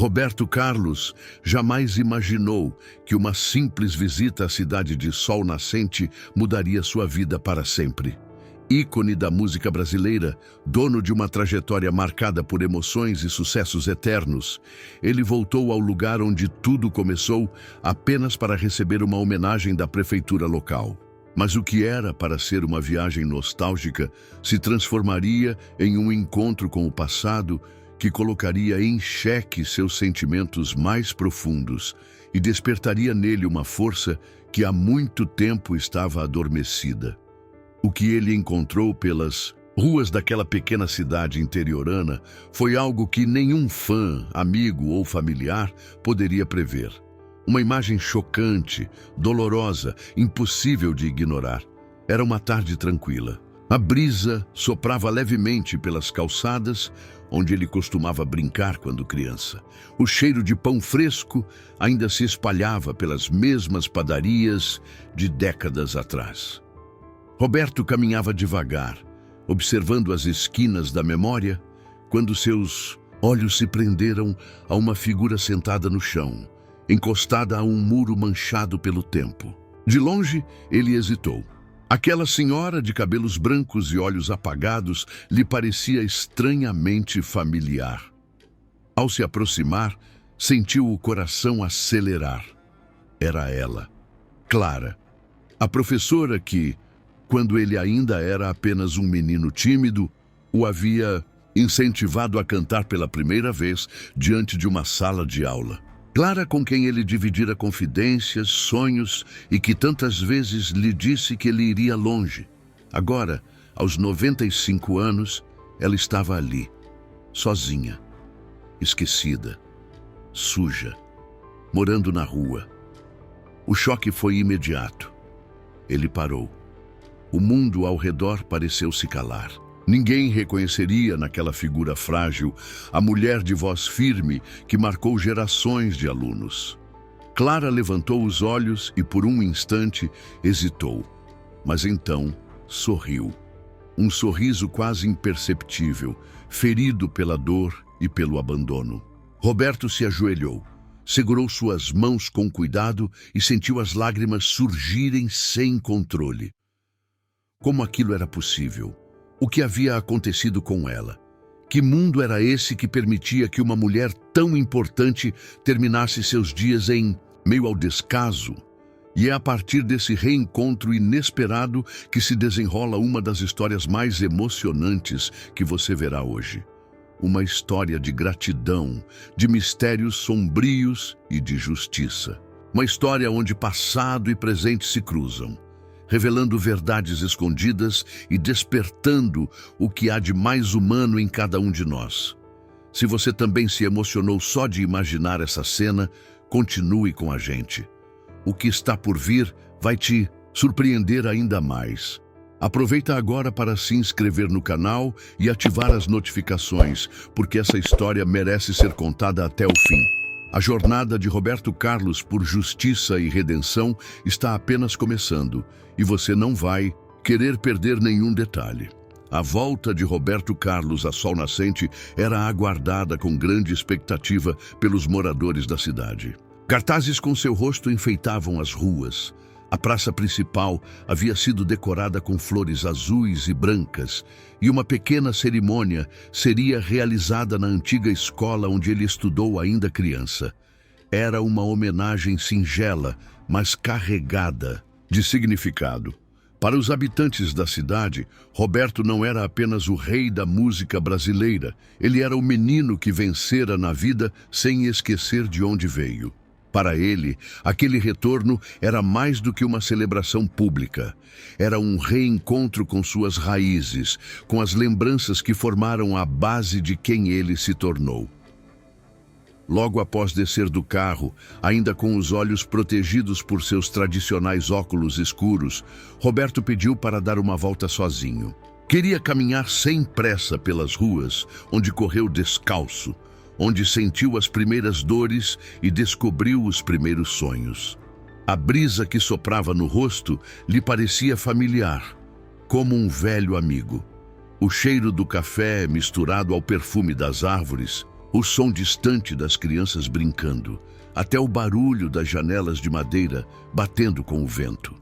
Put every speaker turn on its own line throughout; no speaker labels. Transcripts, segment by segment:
Roberto Carlos jamais imaginou que uma simples visita à cidade de Sol Nascente mudaria sua vida para sempre. Ícone da música brasileira, dono de uma trajetória marcada por emoções e sucessos eternos, ele voltou ao lugar onde tudo começou apenas para receber uma homenagem da prefeitura local. Mas o que era para ser uma viagem nostálgica se transformaria em um encontro com o passado que colocaria em xeque seus sentimentos mais profundos e despertaria nele uma força que há muito tempo estava adormecida. O que ele encontrou pelas ruas daquela pequena cidade interiorana foi algo que nenhum fã, amigo ou familiar poderia prever. Uma imagem chocante, dolorosa, impossível de ignorar. Era uma tarde tranquila. A brisa soprava levemente pelas calçadas, onde ele costumava brincar quando criança. O cheiro de pão fresco ainda se espalhava pelas mesmas padarias de décadas atrás. Roberto caminhava devagar, observando as esquinas da memória, quando seus olhos se prenderam a uma figura sentada no chão, encostada a um muro manchado pelo tempo. De longe, ele hesitou. Aquela senhora de cabelos brancos e olhos apagados lhe parecia estranhamente familiar. Ao se aproximar, sentiu o coração acelerar. Era ela, Clara, a professora que, quando ele ainda era apenas um menino tímido, o havia incentivado a cantar pela primeira vez diante de uma sala de aula. Clara, com quem ele dividira confidências, sonhos e que tantas vezes lhe disse que ele iria longe. Agora, aos 95 anos, ela estava ali, sozinha, esquecida, suja, morando na rua. O choque foi imediato. Ele parou. O mundo ao redor pareceu se calar. Ninguém reconheceria naquela figura frágil a mulher de voz firme que marcou gerações de alunos. Clara levantou os olhos e por um instante hesitou, mas então sorriu. Um sorriso quase imperceptível, ferido pela dor e pelo abandono. Roberto se ajoelhou, segurou suas mãos com cuidado e sentiu as lágrimas surgirem sem controle. Como aquilo era possível? O que havia acontecido com ela? Que mundo era esse que permitia que uma mulher tão importante terminasse seus dias em meio ao descaso? E é a partir desse reencontro inesperado que se desenrola uma das histórias mais emocionantes que você verá hoje. Uma história de gratidão, de mistérios sombrios e de justiça. Uma história onde passado e presente se cruzam, revelando verdades escondidas e despertando o que há de mais humano em cada um de nós. Se você também se emocionou só de imaginar essa cena, continue com a gente. O que está por vir vai te surpreender ainda mais. Aproveita agora para se inscrever no canal e ativar as notificações, porque essa história merece ser contada até o fim. A jornada de Roberto Carlos por justiça e redenção está apenas começando, e você não vai querer perder nenhum detalhe. A volta de Roberto Carlos a Sol Nascente era aguardada com grande expectativa pelos moradores da cidade. Cartazes com seu rosto enfeitavam as ruas. A praça principal havia sido decorada com flores azuis e brancas, e uma pequena cerimônia seria realizada na antiga escola onde ele estudou ainda criança. Era uma homenagem singela, mas carregada de significado. Para os habitantes da cidade, Roberto não era apenas o rei da música brasileira, ele era o menino que vencera na vida sem esquecer de onde veio. Para ele, aquele retorno era mais do que uma celebração pública. Era um reencontro com suas raízes, com as lembranças que formaram a base de quem ele se tornou. Logo após descer do carro, ainda com os olhos protegidos por seus tradicionais óculos escuros, Roberto pediu para dar uma volta sozinho. Queria caminhar sem pressa pelas ruas, onde correu descalço, onde sentiu as primeiras dores e descobriu os primeiros sonhos. A brisa que soprava no rosto lhe parecia familiar, como um velho amigo. O cheiro do café misturado ao perfume das árvores o som distante das crianças brincando, até o barulho das janelas de madeira batendo com o vento.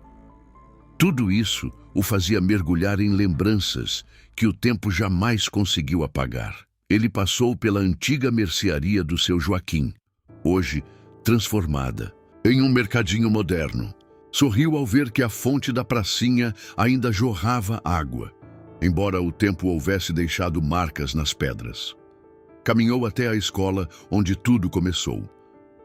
Tudo isso o fazia mergulhar em lembranças que o tempo jamais conseguiu apagar. Ele passou pela antiga mercearia do seu Joaquim, hoje transformada em um mercadinho moderno. Sorriu ao ver que a fonte da pracinha ainda jorrava água, embora o tempo houvesse deixado marcas nas pedras. Caminhou até a escola onde tudo começou.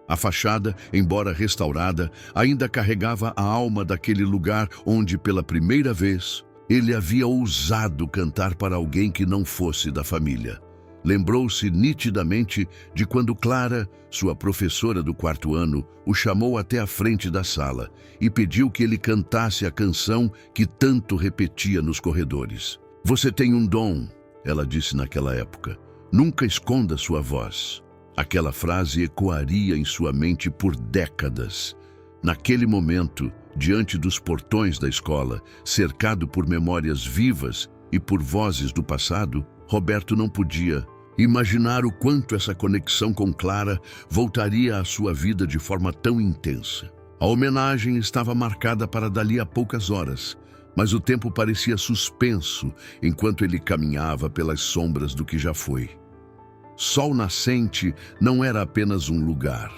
A fachada, embora restaurada, ainda carregava a alma daquele lugar onde, pela primeira vez, ele havia ousado cantar para alguém que não fosse da família. Lembrou-se nitidamente de quando Clara, sua professora do 4º ano, o chamou até a frente da sala e pediu que ele cantasse a canção que tanto repetia nos corredores. "Você tem um dom", ela disse naquela época. "Nunca esconda sua voz." Aquela frase ecoaria em sua mente por décadas. Naquele momento, diante dos portões da escola, cercado por memórias vivas e por vozes do passado, Roberto não podia imaginar o quanto essa conexão com Clara voltaria à sua vida de forma tão intensa. A homenagem estava marcada para dali a poucas horas, mas o tempo parecia suspenso enquanto ele caminhava pelas sombras do que já foi. Sol Nascente não era apenas um lugar.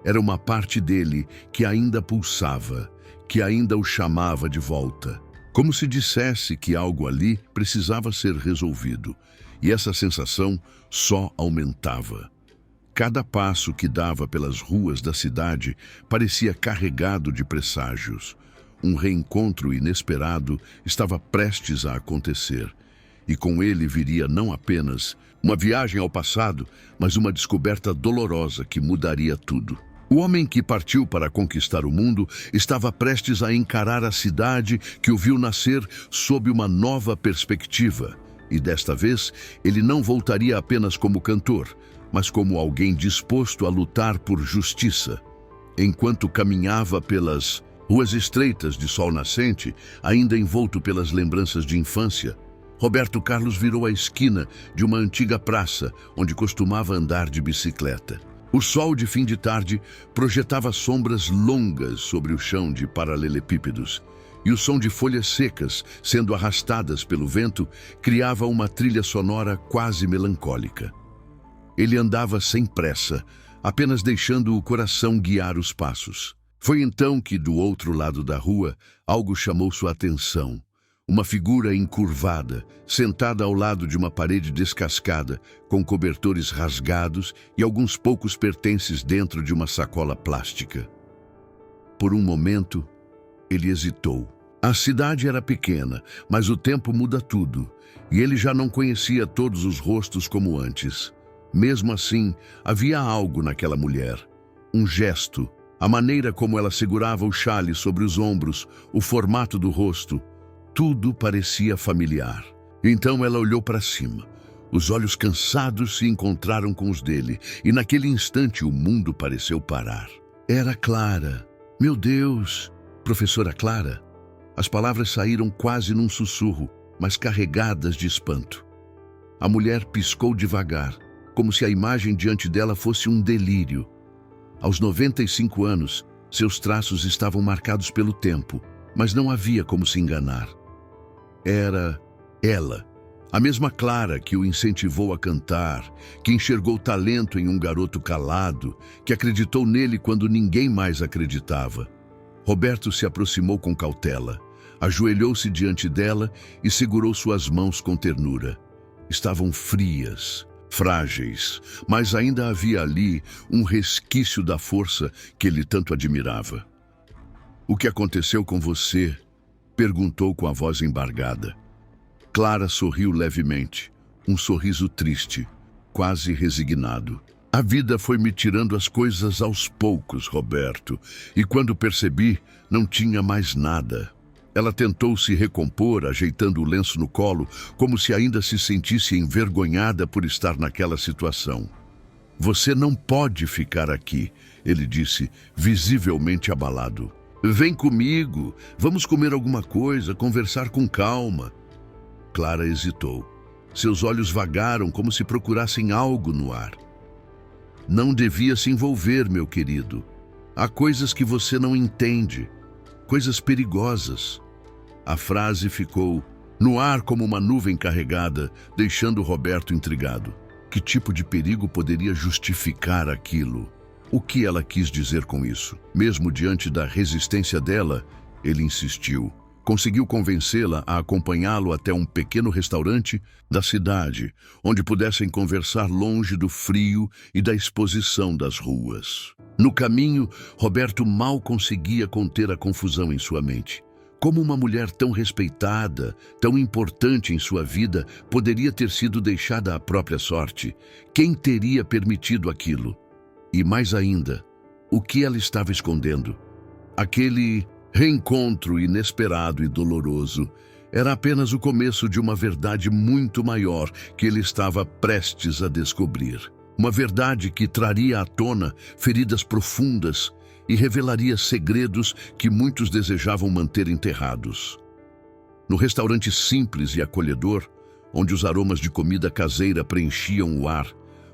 Era uma parte dele que ainda pulsava, que ainda o chamava de volta. Como se dissesse que algo ali precisava ser resolvido. E essa sensação só aumentava. Cada passo que dava pelas ruas da cidade parecia carregado de presságios. Um reencontro inesperado estava prestes a acontecer. E com ele viria não apenas uma viagem ao passado, mas uma descoberta dolorosa que mudaria tudo. O homem que partiu para conquistar o mundo estava prestes a encarar a cidade que o viu nascer sob uma nova perspectiva. E desta vez, ele não voltaria apenas como cantor, mas como alguém disposto a lutar por justiça. Enquanto caminhava pelas ruas estreitas de Sol Nascente, ainda envolto pelas lembranças de infância, Roberto Carlos virou a esquina de uma antiga praça onde costumava andar de bicicleta. O sol de fim de tarde projetava sombras longas sobre o chão de paralelepípedos, e o som de folhas secas, sendo arrastadas pelo vento, criava uma trilha sonora quase melancólica. Ele andava sem pressa, apenas deixando o coração guiar os passos. Foi então que, do outro lado da rua, algo chamou sua atenção. Uma figura encurvada, sentada ao lado de uma parede descascada, com cobertores rasgados e alguns poucos pertences dentro de uma sacola plástica. Por um momento, ele hesitou. A cidade era pequena, mas o tempo muda tudo, e ele já não conhecia todos os rostos como antes. Mesmo assim, havia algo naquela mulher. Um gesto, a maneira como ela segurava o xale sobre os ombros, o formato do rosto. Tudo parecia familiar. Então ela olhou para cima. Os olhos cansados se encontraram com os dele, e naquele instante o mundo pareceu parar. Era Clara. Meu Deus! Professora Clara? As palavras saíram quase num sussurro, mas carregadas de espanto. A mulher piscou devagar, como se a imagem diante dela fosse um delírio. Aos 95 anos, seus traços estavam marcados pelo tempo, mas não havia como se enganar. Era ela, a mesma Clara que o incentivou a cantar, que enxergou talento em um garoto calado, que acreditou nele quando ninguém mais acreditava. Roberto se aproximou com cautela, ajoelhou-se diante dela e segurou suas mãos com ternura. Estavam frias, frágeis, mas ainda havia ali um resquício da força que ele tanto admirava. "O que aconteceu com você?" perguntou com a voz embargada. Clara sorriu levemente, um sorriso triste, quase resignado. "A vida foi me tirando as coisas aos poucos, Roberto, e quando percebi, não tinha mais nada." Ela tentou se recompor, ajeitando o lenço no colo, como se ainda se sentisse envergonhada por estar naquela situação. "Você não pode ficar aqui", ele disse, visivelmente abalado. "Vem comigo, vamos comer alguma coisa, conversar com calma." Clara hesitou. Seus olhos vagaram como se procurassem algo no ar. Não devia se envolver, meu querido. Há coisas que você não entende, coisas perigosas. A frase ficou no ar como uma nuvem carregada, deixando Roberto intrigado. Que tipo de perigo poderia justificar aquilo? O que ela quis dizer com isso? Mesmo diante da resistência dela, ele insistiu. Conseguiu convencê-la a acompanhá-lo até um pequeno restaurante da cidade, onde pudessem conversar longe do frio e da exposição das ruas. No caminho, Roberto mal conseguia conter a confusão em sua mente. Como uma mulher tão respeitada, tão importante em sua vida, poderia ter sido deixada à própria sorte? Quem teria permitido aquilo? E mais ainda, o que ela estava escondendo? Aquele reencontro inesperado e doloroso era apenas o começo de uma verdade muito maior que ele estava prestes a descobrir. Uma verdade que traria à tona feridas profundas e revelaria segredos que muitos desejavam manter enterrados. No restaurante simples e acolhedor, onde os aromas de comida caseira preenchiam o ar,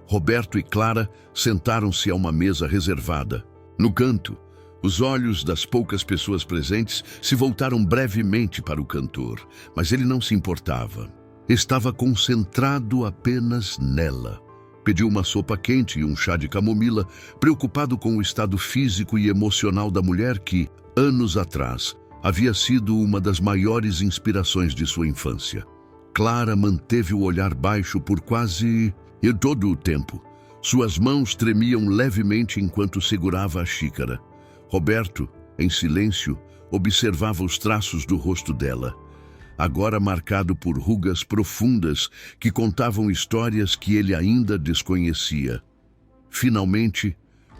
Roberto e Clara sentaram-se a uma mesa reservada. No canto, os olhos das poucas pessoas presentes se voltaram brevemente para o cantor, mas ele não se importava. Estava concentrado apenas nela. Pediu uma sopa quente e um chá de camomila, preocupado com o estado físico e emocional da mulher que, anos atrás, havia sido uma das maiores inspirações de sua infância. Clara manteve o olhar baixo por quase todo o tempo. Suas mãos tremiam levemente enquanto segurava a xícara. Roberto, em silêncio, observava os traços do rosto dela, agora marcado por rugas profundas que contavam histórias que ele ainda desconhecia. Finalmente,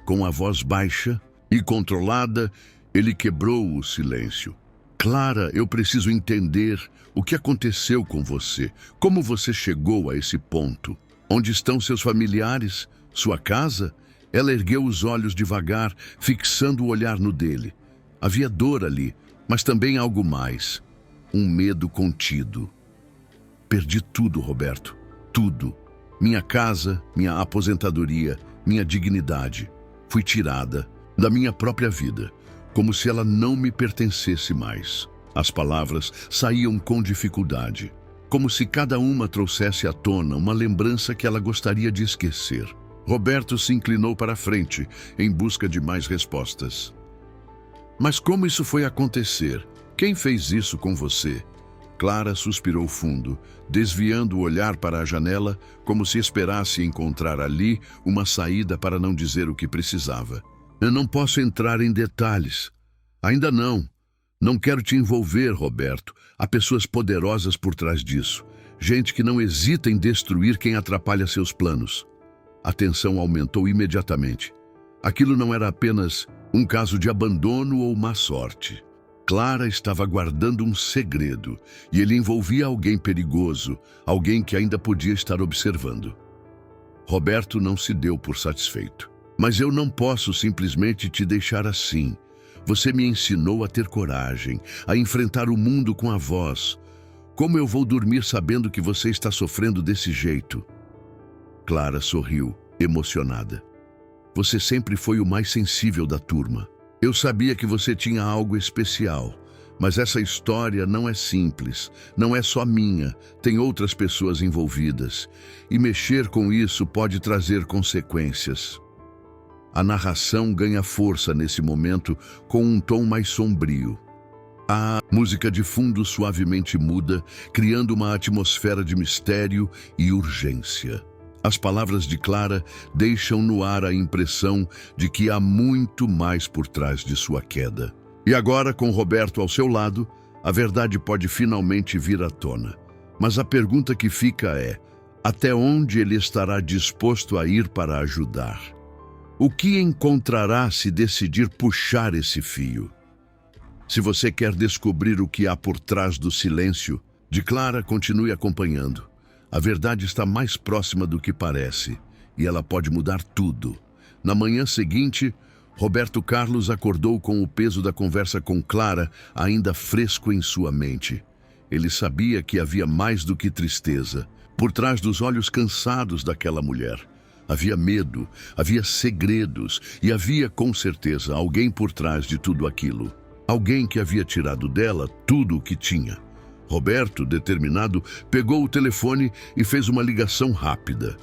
com a voz baixa e controlada, ele quebrou o silêncio. Clara, eu preciso entender o que aconteceu com você. Como você chegou a esse ponto? Onde estão seus familiares? Sua casa? Ela ergueu os olhos devagar, fixando o olhar no dele. Havia dor ali, mas também algo mais. Um medo contido. Perdi tudo, Roberto. Tudo. Minha casa, minha aposentadoria, minha dignidade. Fui tirada da minha própria vida, como se ela não me pertencesse mais. As palavras saíam com dificuldade, como se cada uma trouxesse à tona uma lembrança que ela gostaria de esquecer. Roberto se inclinou para a frente, em busca de mais respostas. Mas como isso foi acontecer? Quem fez isso com você? Clara suspirou fundo, desviando o olhar para a janela, como se esperasse encontrar ali uma saída para não dizer o que precisava. Eu não posso entrar em detalhes. Ainda não. Não quero te envolver, Roberto. Há pessoas poderosas por trás disso. Gente que não hesita em destruir quem atrapalha seus planos. A tensão aumentou imediatamente. Aquilo não era apenas um caso de abandono ou má sorte. Clara estava guardando um segredo e ele envolvia alguém perigoso, alguém que ainda podia estar observando. Roberto não se deu por satisfeito. Mas eu não posso simplesmente te deixar assim. Você me ensinou a ter coragem, a enfrentar o mundo com a voz. Como eu vou dormir sabendo que você está sofrendo desse jeito? Clara sorriu, emocionada. Você sempre foi o mais sensível da turma. Eu sabia que você tinha algo especial, mas essa história não é simples, não é só minha, tem outras pessoas envolvidas, e mexer com isso pode trazer consequências. A narração ganha força nesse momento com um tom mais sombrio. A música de fundo suavemente muda, criando uma atmosfera de mistério e urgência. As palavras de Clara deixam no ar a impressão de que há muito mais por trás de sua queda. E agora, com Roberto ao seu lado, a verdade pode finalmente vir à tona. Mas a pergunta que fica é: até onde ele estará disposto a ir para ajudar? O que encontrará se decidir puxar esse fio? Se você quer descobrir o que há por trás do silêncio de Clara, continue acompanhando. A verdade está mais próxima do que parece, e ela pode mudar tudo. Na manhã seguinte, Roberto Carlos acordou com o peso da conversa com Clara ainda fresco em sua mente. Ele sabia que havia mais do que tristeza por trás dos olhos cansados daquela mulher. Havia medo, havia segredos e havia, com certeza, alguém por trás de tudo aquilo. Alguém que havia tirado dela tudo o que tinha. Roberto, determinado, pegou o telefone e fez uma ligação rápida.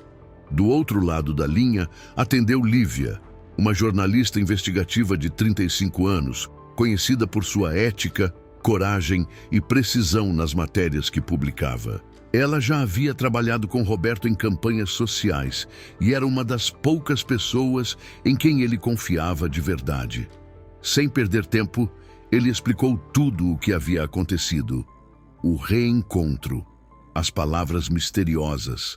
Do outro lado da linha, atendeu Lívia, uma jornalista investigativa de 35 anos, conhecida por sua ética, coragem e precisão nas matérias que publicava. Ela já havia trabalhado com Roberto em campanhas sociais e era uma das poucas pessoas em quem ele confiava de verdade. Sem perder tempo, ele explicou tudo o que havia acontecido. O reencontro, as palavras misteriosas,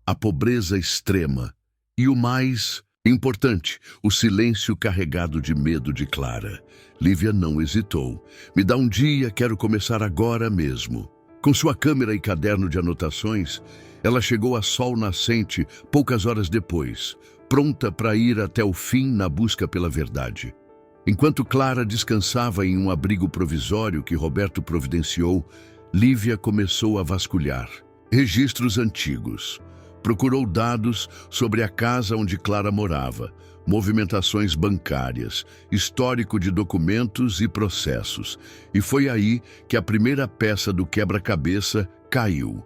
a pobreza extrema e o mais importante, o silêncio carregado de medo de Clara. Lívia não hesitou. Me dá um dia, quero começar agora mesmo. Com sua câmera e caderno de anotações, ela chegou a Sol Nascente poucas horas depois, pronta para ir até o fim na busca pela verdade. Enquanto Clara descansava em um abrigo provisório que Roberto providenciou, Lívia começou a vasculhar registros antigos. Procurou dados sobre a casa onde Clara morava, movimentações bancárias, histórico de documentos e processos. E foi aí que a primeira peça do quebra-cabeça caiu.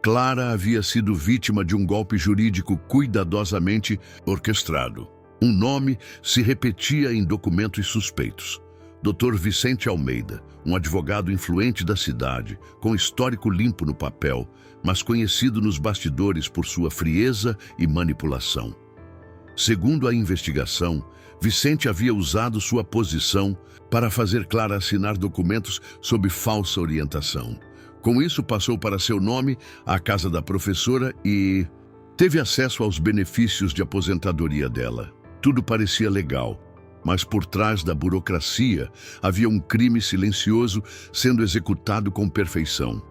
Clara havia sido vítima de um golpe jurídico cuidadosamente orquestrado. Um nome se repetia em documentos suspeitos. Dr. Vicente Almeida, um advogado influente da cidade, com histórico limpo no papel, mas conhecido nos bastidores por sua frieza e manipulação. Segundo a investigação, Vicente havia usado sua posição para fazer Clara assinar documentos sob falsa orientação. Com isso, passou para seu nome a casa da professora e teve acesso aos benefícios de aposentadoria dela. Tudo parecia legal, mas por trás da burocracia havia um crime silencioso sendo executado com perfeição.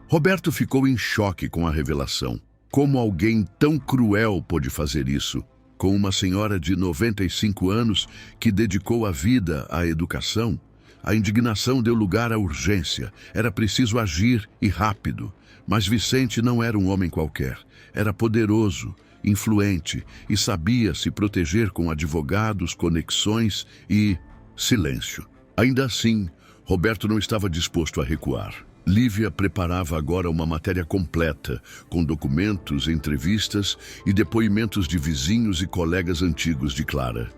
Roberto ficou em choque com a revelação. Como alguém tão cruel pôde fazer isso? Com uma senhora de 95 anos que dedicou a vida à educação, a indignação deu lugar à urgência. Era preciso agir e rápido. Mas Vicente não era um homem qualquer. Era poderoso, influente e sabia se proteger com advogados, conexões e silêncio. Ainda assim, Roberto não estava disposto a recuar. Lívia preparava agora uma matéria completa, com documentos, entrevistas e depoimentos de vizinhos e colegas antigos de Clara.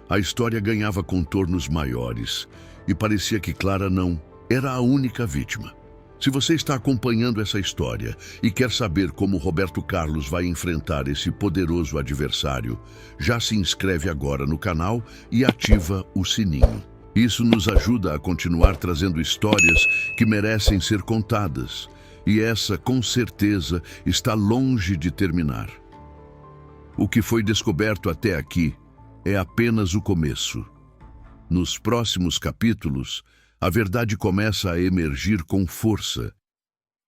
A história ganhava contornos maiores e parecia que Clara não era a única vítima. Se você está acompanhando essa história e quer saber como Roberto Carlos vai enfrentar esse poderoso adversário, já se inscreve agora no canal e ativa o sininho. Isso nos ajuda a continuar trazendo histórias que merecem ser contadas. E essa, com certeza, está longe de terminar. O que foi descoberto até aqui é apenas o começo. Nos próximos capítulos, a verdade começa a emergir com força.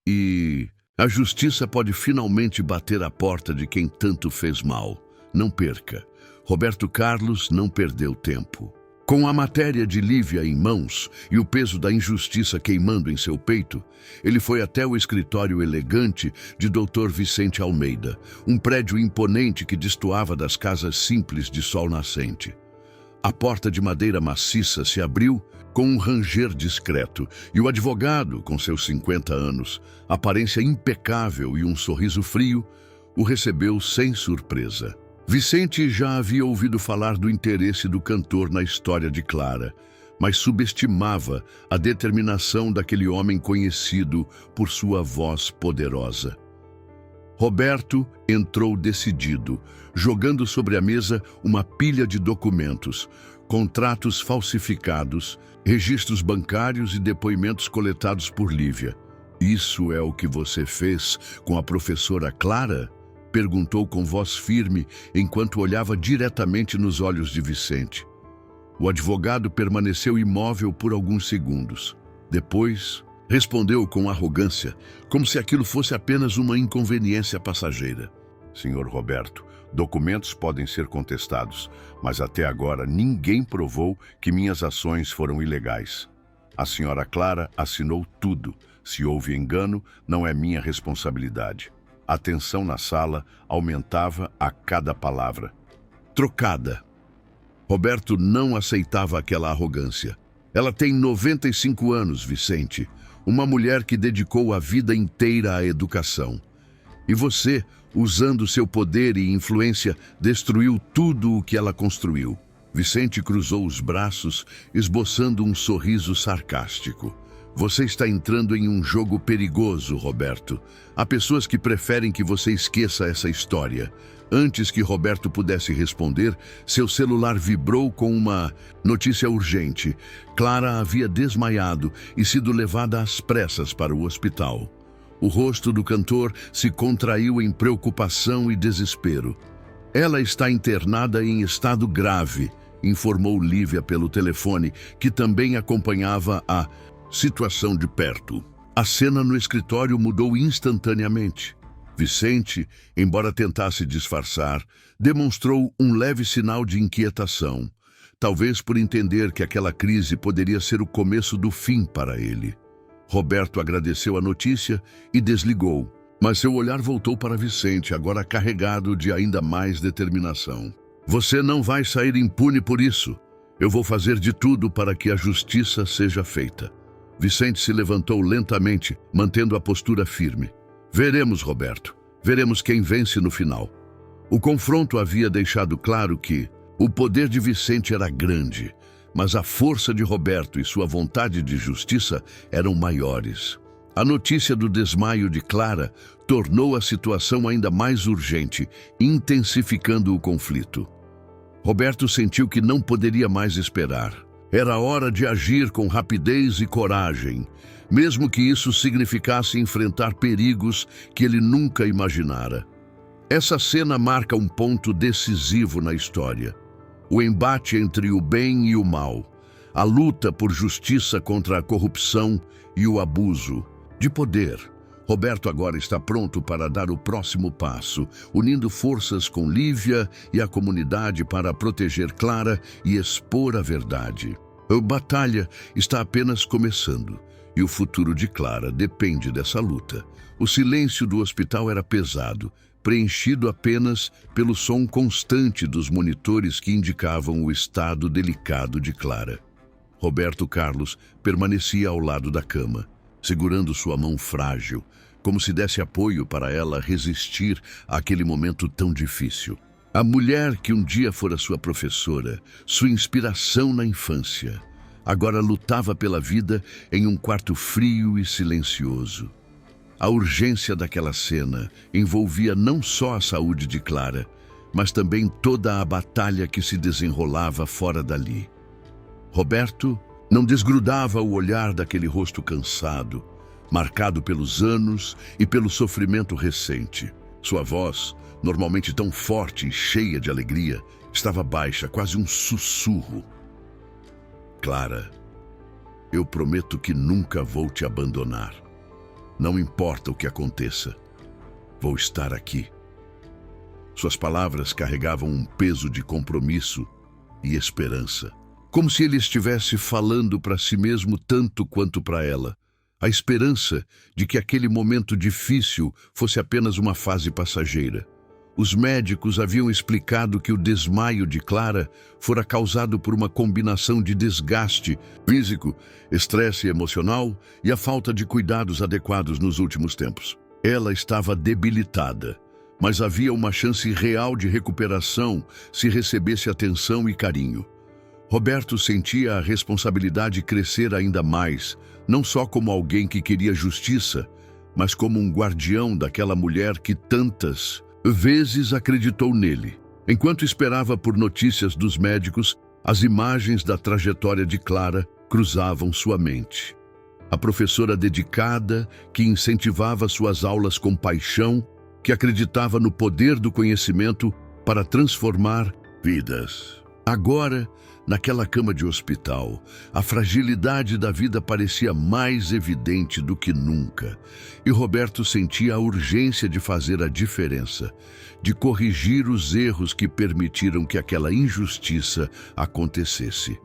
E a justiça pode finalmente bater à porta de quem tanto fez mal. Não perca. Roberto Carlos não perdeu tempo. Com a matéria de Lívia em mãos e o peso da injustiça queimando em seu peito, ele foi até o escritório elegante de Dr. Vicente Almeida, um prédio imponente que destoava das casas simples de Sol Nascente. A porta de madeira maciça se abriu com um ranger discreto e o advogado, com seus 50 anos, aparência impecável e um sorriso frio, o recebeu sem surpresa. Vicente já havia ouvido falar do interesse do cantor na história de Clara, mas subestimava a determinação daquele homem conhecido por sua voz poderosa. Roberto entrou decidido, jogando sobre a mesa uma pilha de documentos, contratos falsificados, registros bancários e depoimentos coletados por Lívia. "Isso é o que você fez com a professora Clara?" perguntou com voz firme enquanto olhava diretamente nos olhos de Vicente. O advogado permaneceu imóvel por alguns segundos. Depois, respondeu com arrogância, como se aquilo fosse apenas uma inconveniência passageira. "Senhor Roberto, documentos podem ser contestados, mas até agora ninguém provou que minhas ações foram ilegais. A senhora Clara assinou tudo. Se houve engano, não é minha responsabilidade." A tensão na sala aumentava a cada palavra. Trocada. Roberto não aceitava aquela arrogância. Ela tem 95 anos, Vicente. Uma mulher que dedicou a vida inteira à educação. E você, usando seu poder e influência, destruiu tudo o que ela construiu. Vicente cruzou os braços, esboçando um sorriso sarcástico. Você está entrando em um jogo perigoso, Roberto. Há pessoas que preferem que você esqueça essa história. Antes que Roberto pudesse responder, seu celular vibrou com uma notícia urgente. Clara havia desmaiado e sido levada às pressas para o hospital. O rosto do cantor se contraiu em preocupação e desespero. Ela está internada em estado grave, informou Lívia pelo telefone, que também acompanhava a situação de perto. A cena no escritório mudou instantaneamente. Vicente, embora tentasse disfarçar, demonstrou um leve sinal de inquietação, talvez por entender que aquela crise poderia ser o começo do fim para ele. Roberto agradeceu a notícia e desligou, mas seu olhar voltou para Vicente, agora carregado de ainda mais determinação. Você não vai sair impune por isso. Eu vou fazer de tudo para que a justiça seja feita. Vicente se levantou lentamente, mantendo a postura firme. Veremos, Roberto. Veremos quem vence no final. O confronto havia deixado claro que o poder de Vicente era grande, mas a força de Roberto e sua vontade de justiça eram maiores. A notícia do desmaio de Clara tornou a situação ainda mais urgente, intensificando o conflito. Roberto sentiu que não poderia mais esperar. Era hora de agir com rapidez e coragem, mesmo que isso significasse enfrentar perigos que ele nunca imaginara. Essa cena marca um ponto decisivo na história. O embate entre o bem e o mal, a luta por justiça contra a corrupção e o abuso de poder. Roberto agora está pronto para dar o próximo passo, unindo forças com Lívia e a comunidade para proteger Clara e expor a verdade. A batalha está apenas começando, e o futuro de Clara depende dessa luta. O silêncio do hospital era pesado, preenchido apenas pelo som constante dos monitores que indicavam o estado delicado de Clara. Roberto Carlos permanecia ao lado da cama, segurando sua mão frágil, como se desse apoio para ela resistir àquele momento tão difícil. A mulher que um dia fora sua professora, sua inspiração na infância, agora lutava pela vida em um quarto frio e silencioso. A urgência daquela cena envolvia não só a saúde de Clara, mas também toda a batalha que se desenrolava fora dali. Roberto não desgrudava o olhar daquele rosto cansado, marcado pelos anos e pelo sofrimento recente. Sua voz, normalmente tão forte e cheia de alegria, estava baixa, quase um sussurro. Clara, eu prometo que nunca vou te abandonar. Não importa o que aconteça, vou estar aqui. Suas palavras carregavam um peso de compromisso e esperança, como se ele estivesse falando para si mesmo tanto quanto para ela. A esperança de que aquele momento difícil fosse apenas uma fase passageira. Os médicos haviam explicado que o desmaio de Clara fora causado por uma combinação de desgaste físico, estresse emocional e a falta de cuidados adequados nos últimos tempos. Ela estava debilitada, mas havia uma chance real de recuperação se recebesse atenção e carinho. Roberto sentia a responsabilidade crescer ainda mais, não só como alguém que queria justiça, mas como um guardião daquela mulher que tantas vezes acreditou nele. Enquanto esperava por notícias dos médicos, as imagens da trajetória de Clara cruzavam sua mente. A professora dedicada, que incentivava suas aulas com paixão, que acreditava no poder do conhecimento para transformar vidas. Agora, naquela cama de hospital, a fragilidade da vida parecia mais evidente do que nunca, e Roberto sentia a urgência de fazer a diferença, de corrigir os erros que permitiram que aquela injustiça acontecesse.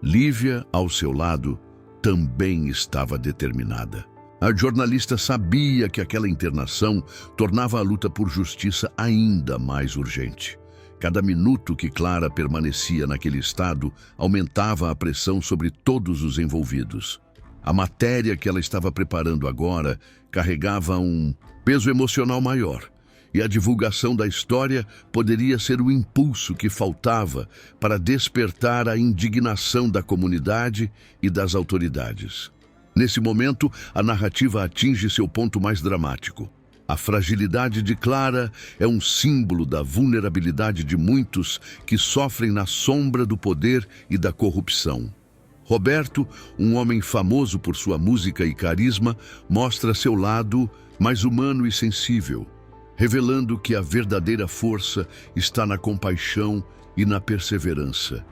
Lívia, ao seu lado, também estava determinada. A jornalista sabia que aquela internação tornava a luta por justiça ainda mais urgente. Cada minuto que Clara permanecia naquele estado aumentava a pressão sobre todos os envolvidos. A matéria que ela estava preparando agora carregava um peso emocional maior, e a divulgação da história poderia ser o impulso que faltava para despertar a indignação da comunidade e das autoridades. Nesse momento, a narrativa atinge seu ponto mais dramático. A fragilidade de Clara é um símbolo da vulnerabilidade de muitos que sofrem na sombra do poder e da corrupção. Roberto, um homem famoso por sua música e carisma, mostra seu lado mais humano e sensível, revelando que a verdadeira força está na compaixão e na perseverança.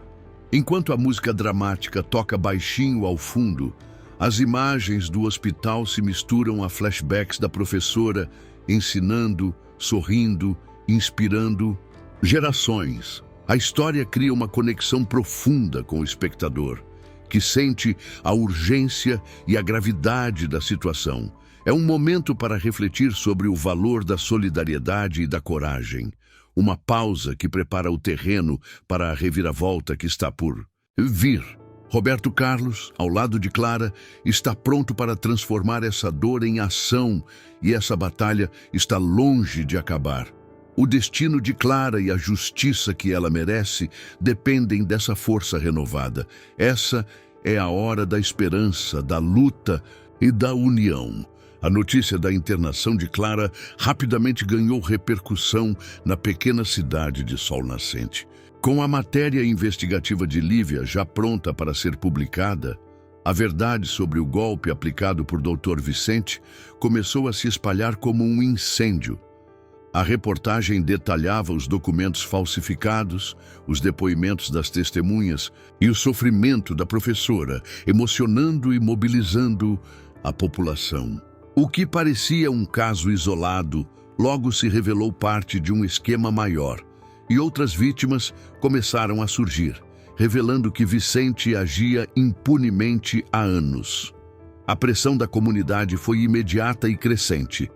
Enquanto a música dramática toca baixinho ao fundo, as imagens do hospital se misturam a flashbacks da professora, ensinando, sorrindo, inspirando gerações. A história cria uma conexão profunda com o espectador, que sente a urgência e a gravidade da situação. É um momento para refletir sobre o valor da solidariedade e da coragem. Uma pausa que prepara o terreno para a reviravolta que está por vir. Roberto Carlos, ao lado de Clara, está pronto para transformar essa dor em ação, e essa batalha está longe de acabar. O destino de Clara e a justiça que ela merece dependem dessa força renovada. Essa é a hora da esperança, da luta e da união. A notícia da internação de Clara rapidamente ganhou repercussão na pequena cidade de Sol Nascente. Com a matéria investigativa de Lívia já pronta para ser publicada, a verdade sobre o golpe aplicado por Dr. Vicente começou a se espalhar como um incêndio. A reportagem detalhava os documentos falsificados, os depoimentos das testemunhas e o sofrimento da professora, emocionando e mobilizando a população. O que parecia um caso isolado, logo se revelou parte de um esquema maior, e outras vítimas começaram a surgir, revelando que Vicente agia impunemente há anos. A pressão da comunidade foi imediata e crescente.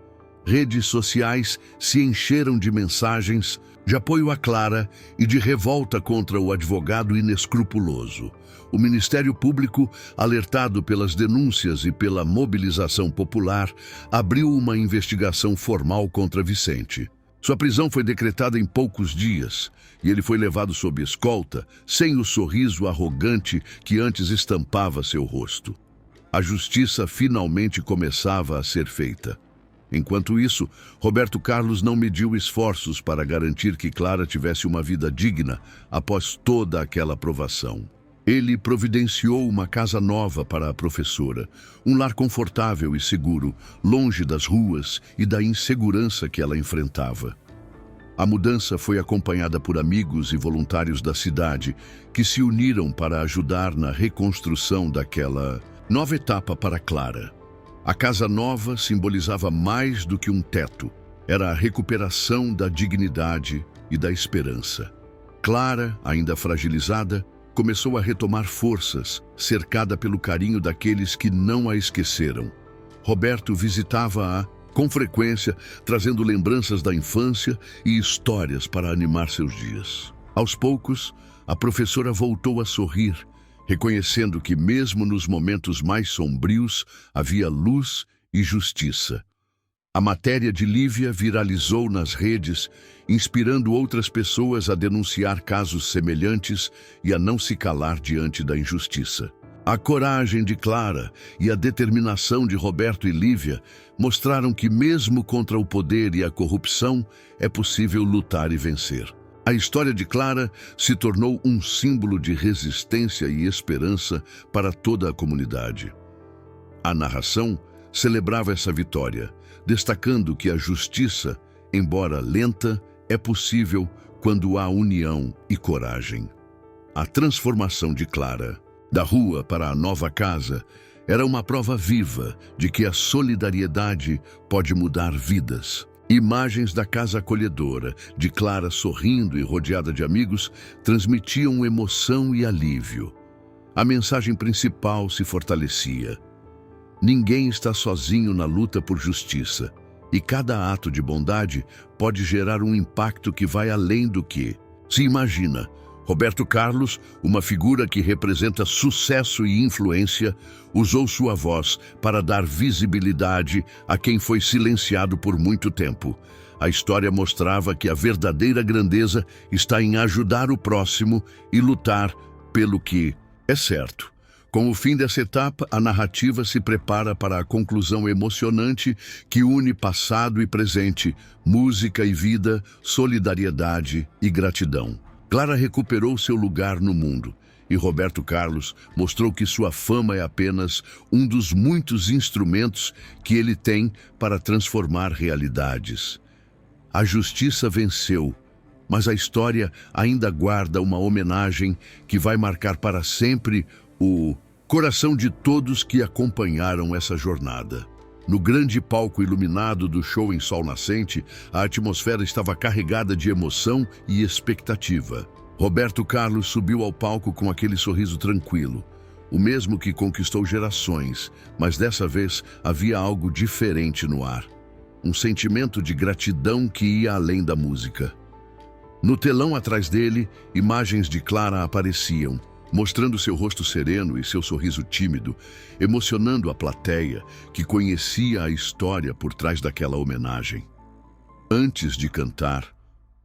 Redes sociais se encheram de mensagens de apoio a Clara e de revolta contra o advogado inescrupuloso. O Ministério Público, alertado pelas denúncias e pela mobilização popular, abriu uma investigação formal contra Vicente. Sua prisão foi decretada em poucos dias e ele foi levado sob escolta, sem o sorriso arrogante que antes estampava seu rosto. A justiça finalmente começava a ser feita. Enquanto isso, Roberto Carlos não mediu esforços para garantir que Clara tivesse uma vida digna após toda aquela provação. Ele providenciou uma casa nova para a professora, um lar confortável e seguro, longe das ruas e da insegurança que ela enfrentava. A mudança foi acompanhada por amigos e voluntários da cidade que se uniram para ajudar na reconstrução daquela nova etapa para Clara. A casa nova simbolizava mais do que um teto. Era a recuperação da dignidade e da esperança. Clara, ainda fragilizada, começou a retomar forças, cercada pelo carinho daqueles que não a esqueceram. Roberto visitava-a com frequência, trazendo lembranças da infância e histórias para animar seus dias. Aos poucos, a professora voltou a sorrir, reconhecendo que mesmo nos momentos mais sombrios havia luz e justiça. A matéria de Lívia viralizou nas redes, inspirando outras pessoas a denunciar casos semelhantes e a não se calar diante da injustiça. A coragem de Clara e a determinação de Roberto e Lívia mostraram que mesmo contra o poder e a corrupção é possível lutar e vencer. A história de Clara se tornou um símbolo de resistência e esperança para toda a comunidade. A narração celebrava essa vitória, destacando que a justiça, embora lenta, é possível quando há união e coragem. A transformação de Clara, da rua para a nova casa, era uma prova viva de que a solidariedade pode mudar vidas. Imagens da casa acolhedora, de Clara sorrindo e rodeada de amigos, transmitiam emoção e alívio. A mensagem principal se fortalecia. Ninguém está sozinho na luta por justiça, e cada ato de bondade pode gerar um impacto que vai além do que se imagina. Roberto Carlos, uma figura que representa sucesso e influência, usou sua voz para dar visibilidade a quem foi silenciado por muito tempo. A história mostrava que a verdadeira grandeza está em ajudar o próximo e lutar pelo que é certo. Com o fim dessa etapa, a narrativa se prepara para a conclusão emocionante que une passado e presente, música e vida, solidariedade e gratidão. Clara recuperou seu lugar no mundo, e Roberto Carlos mostrou que sua fama é apenas um dos muitos instrumentos que ele tem para transformar realidades. A justiça venceu, mas a história ainda guarda uma homenagem que vai marcar para sempre o coração de todos que acompanharam essa jornada. No grande palco iluminado do show em Sol Nascente, a atmosfera estava carregada de emoção e expectativa. Roberto Carlos subiu ao palco com aquele sorriso tranquilo, o mesmo que conquistou gerações, mas dessa vez havia algo diferente no ar. Um sentimento de gratidão que ia além da música. No telão atrás dele, imagens de Clara apareciam, mostrando seu rosto sereno e seu sorriso tímido, emocionando a plateia que conhecia a história por trás daquela homenagem. Antes de cantar,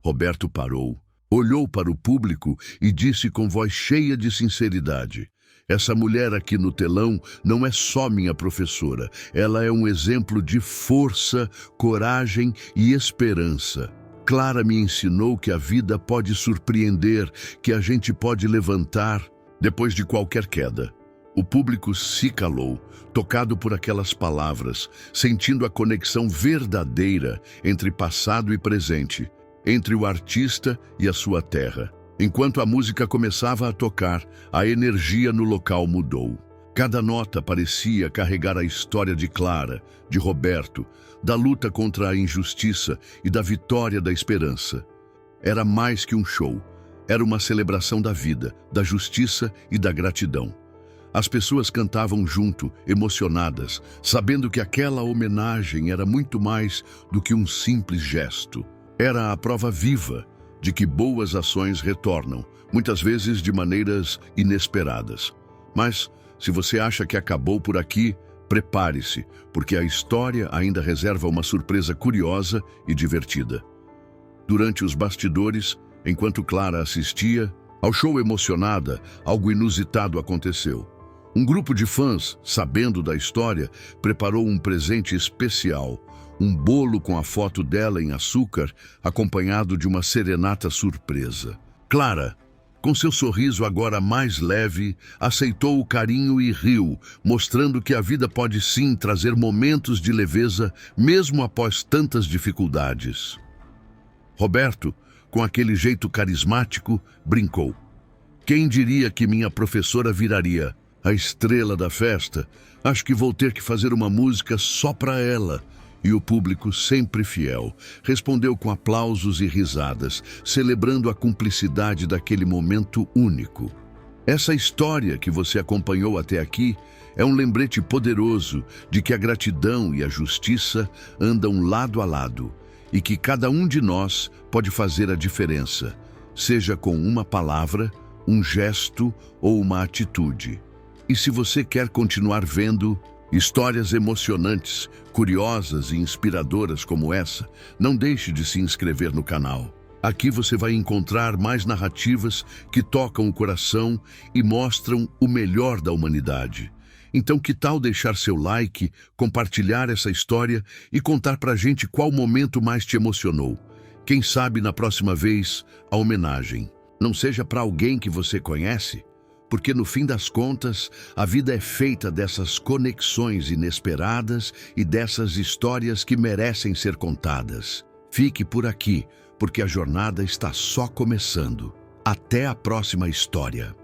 Roberto parou, olhou para o público e disse com voz cheia de sinceridade: "Essa mulher aqui no telão não é só minha professora, ela é um exemplo de força, coragem e esperança. Clara me ensinou que a vida pode surpreender, que a gente pode levantar depois de qualquer queda." O público se calou, tocado por aquelas palavras, sentindo a conexão verdadeira entre passado e presente, entre o artista e a sua terra. Enquanto a música começava a tocar, a energia no local mudou. Cada nota parecia carregar a história de Clara, de Roberto, da luta contra a injustiça e da vitória da esperança. Era mais que um show. Era uma celebração da vida, da justiça e da gratidão. As pessoas cantavam junto, emocionadas, sabendo que aquela homenagem era muito mais do que um simples gesto. Era a prova viva de que boas ações retornam, muitas vezes de maneiras inesperadas. Mas, se você acha que acabou por aqui, prepare-se, porque a história ainda reserva uma surpresa curiosa e divertida. Durante os bastidores, enquanto Clara assistia ao show emocionada, algo inusitado aconteceu. Um grupo de fãs, sabendo da história, preparou um presente especial, um bolo com a foto dela em açúcar, acompanhado de uma serenata surpresa. Clara, com seu sorriso agora mais leve, aceitou o carinho e riu, mostrando que a vida pode sim trazer momentos de leveza, mesmo após tantas dificuldades. Roberto, com aquele jeito carismático, brincou: "Quem diria que minha professora viraria a estrela da festa? Acho que vou ter que fazer uma música só para ela." E o público, sempre fiel, respondeu com aplausos e risadas, celebrando a cumplicidade daquele momento único. Essa história que você acompanhou até aqui é um lembrete poderoso de que a gratidão e a justiça andam lado a lado e que cada um de nós pode fazer a diferença, seja com uma palavra, um gesto ou uma atitude. E se você quer continuar vendo histórias emocionantes, curiosas e inspiradoras como essa, não deixe de se inscrever no canal. Aqui você vai encontrar mais narrativas que tocam o coração e mostram o melhor da humanidade. Então, que tal deixar seu like, compartilhar essa história e contar pra gente qual momento mais te emocionou? Quem sabe na próxima vez a homenagem não seja para alguém que você conhece? Porque no fim das contas, a vida é feita dessas conexões inesperadas e dessas histórias que merecem ser contadas. Fique por aqui, porque a jornada está só começando. Até a próxima história.